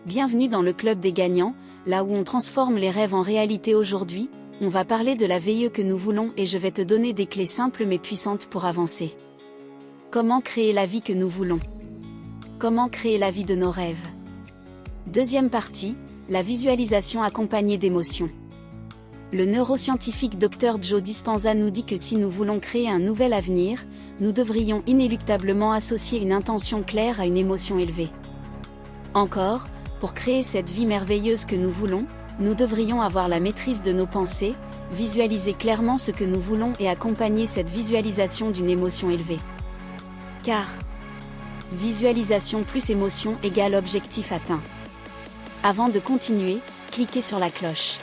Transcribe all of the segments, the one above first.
Bienvenue dans le club des gagnants, là où on transforme les rêves en réalité. Aujourd'hui, on va parler de la VIE que nous voulons et je vais te donner des clés simples mais puissantes pour avancer. Comment créer la vie que nous voulons? Comment créer la vie de nos rêves? Deuxième partie, la visualisation accompagnée d'émotions. Le neuroscientifique Dr Joe Dispenza nous dit que si nous voulons créer un nouvel avenir, nous devrions inéluctablement associer une intention claire à une émotion élevée. Encore, pour créer cette vie merveilleuse que nous voulons, nous devrions avoir la maîtrise de nos pensées, visualiser clairement ce que nous voulons et accompagner cette visualisation d'une émotion élevée. Car visualisation plus émotion égale objectif atteint. Avant de continuer, cliquez sur la cloche.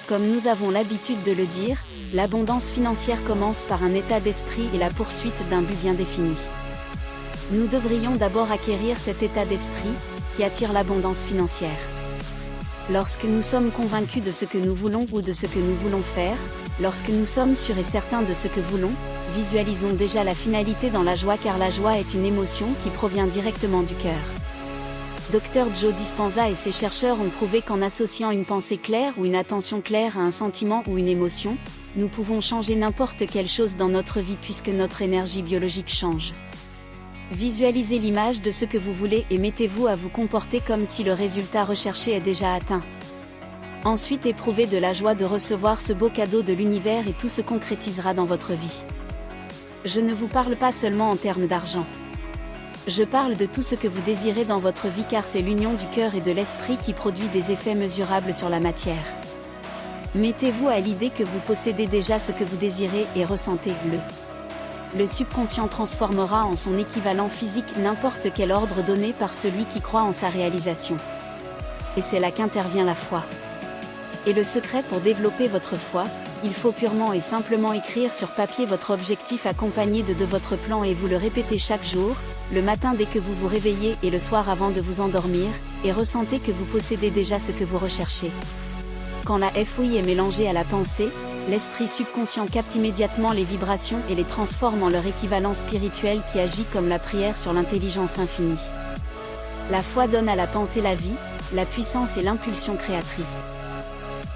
Comme nous avons l'habitude de le dire, l'abondance financière commence par un état d'esprit et la poursuite d'un but bien défini. Nous devrions d'abord acquérir cet état d'esprit, qui attire l'abondance financière. Lorsque nous sommes convaincus de ce que nous voulons ou de ce que nous voulons faire, lorsque nous sommes sûrs et certains de ce que voulons, visualisons déjà la finalité dans la joie car la joie est une émotion qui provient directement du cœur. Dr Joe Dispenza et ses chercheurs ont prouvé qu'en associant une pensée claire ou une attention claire à un sentiment ou une émotion, nous pouvons changer n'importe quelle chose dans notre vie puisque notre énergie biologique change. Visualisez l'image de ce que vous voulez et mettez-vous à vous comporter comme si le résultat recherché est déjà atteint. Ensuite, éprouvez de la joie de recevoir ce beau cadeau de l'univers et tout se concrétisera dans votre vie. Je ne vous parle pas seulement en termes d'argent. Je parle de tout ce que vous désirez dans votre vie car c'est l'union du cœur et de l'esprit qui produit des effets mesurables sur la matière. Mettez-vous à l'idée que vous possédez déjà ce que vous désirez et ressentez-le. Le subconscient transformera en son équivalent physique n'importe quel ordre donné par celui qui croit en sa réalisation. Et c'est là qu'intervient la foi. Et le secret pour développer votre foi, il faut purement et simplement écrire sur papier votre objectif accompagné de votre plan et vous le répétez chaque jour, le matin dès que vous vous réveillez et le soir avant de vous endormir, et ressentez que vous possédez déjà ce que vous recherchez. Quand la foi est mélangée à la pensée, l'esprit subconscient capte immédiatement les vibrations et les transforme en leur équivalent spirituel qui agit comme la prière sur l'intelligence infinie. La foi donne à la pensée la vie, la puissance et l'impulsion créatrice.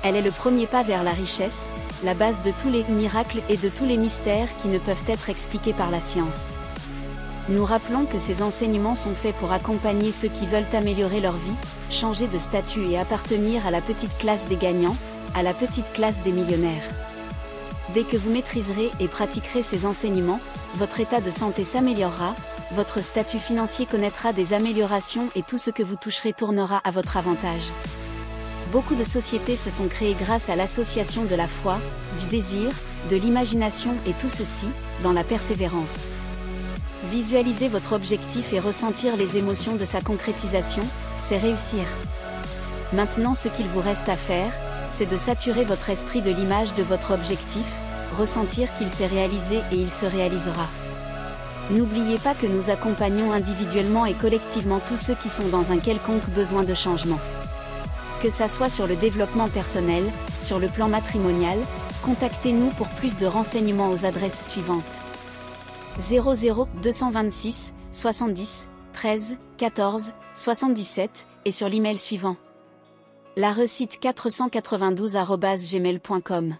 Elle est le premier pas vers la richesse, la base de tous les miracles et de tous les mystères qui ne peuvent être expliqués par la science. Nous rappelons que ces enseignements sont faits pour accompagner ceux qui veulent améliorer leur vie, changer de statut et appartenir à la petite classe des gagnants, à la petite classe des millionnaires. Dès que vous maîtriserez et pratiquerez ces enseignements, votre état de santé s'améliorera, votre statut financier connaîtra des améliorations et tout ce que vous toucherez tournera à votre avantage. Beaucoup de sociétés se sont créées grâce à l'association de la foi, du désir, de l'imagination et tout ceci, dans la persévérance. Visualiser votre objectif et ressentir les émotions de sa concrétisation, c'est réussir. Maintenant ce qu'il vous reste à faire, c'est de saturer votre esprit de l'image de votre objectif, ressentir qu'il s'est réalisé et il se réalisera. N'oubliez pas que nous accompagnons individuellement et collectivement tous ceux qui sont dans un quelconque besoin de changement. Que ça soit sur le développement personnel, sur le plan matrimonial, contactez-nous pour plus de renseignements aux adresses suivantes. 00 226 70 13 14 77 et sur l'email suivant. La recite 492@gmail.com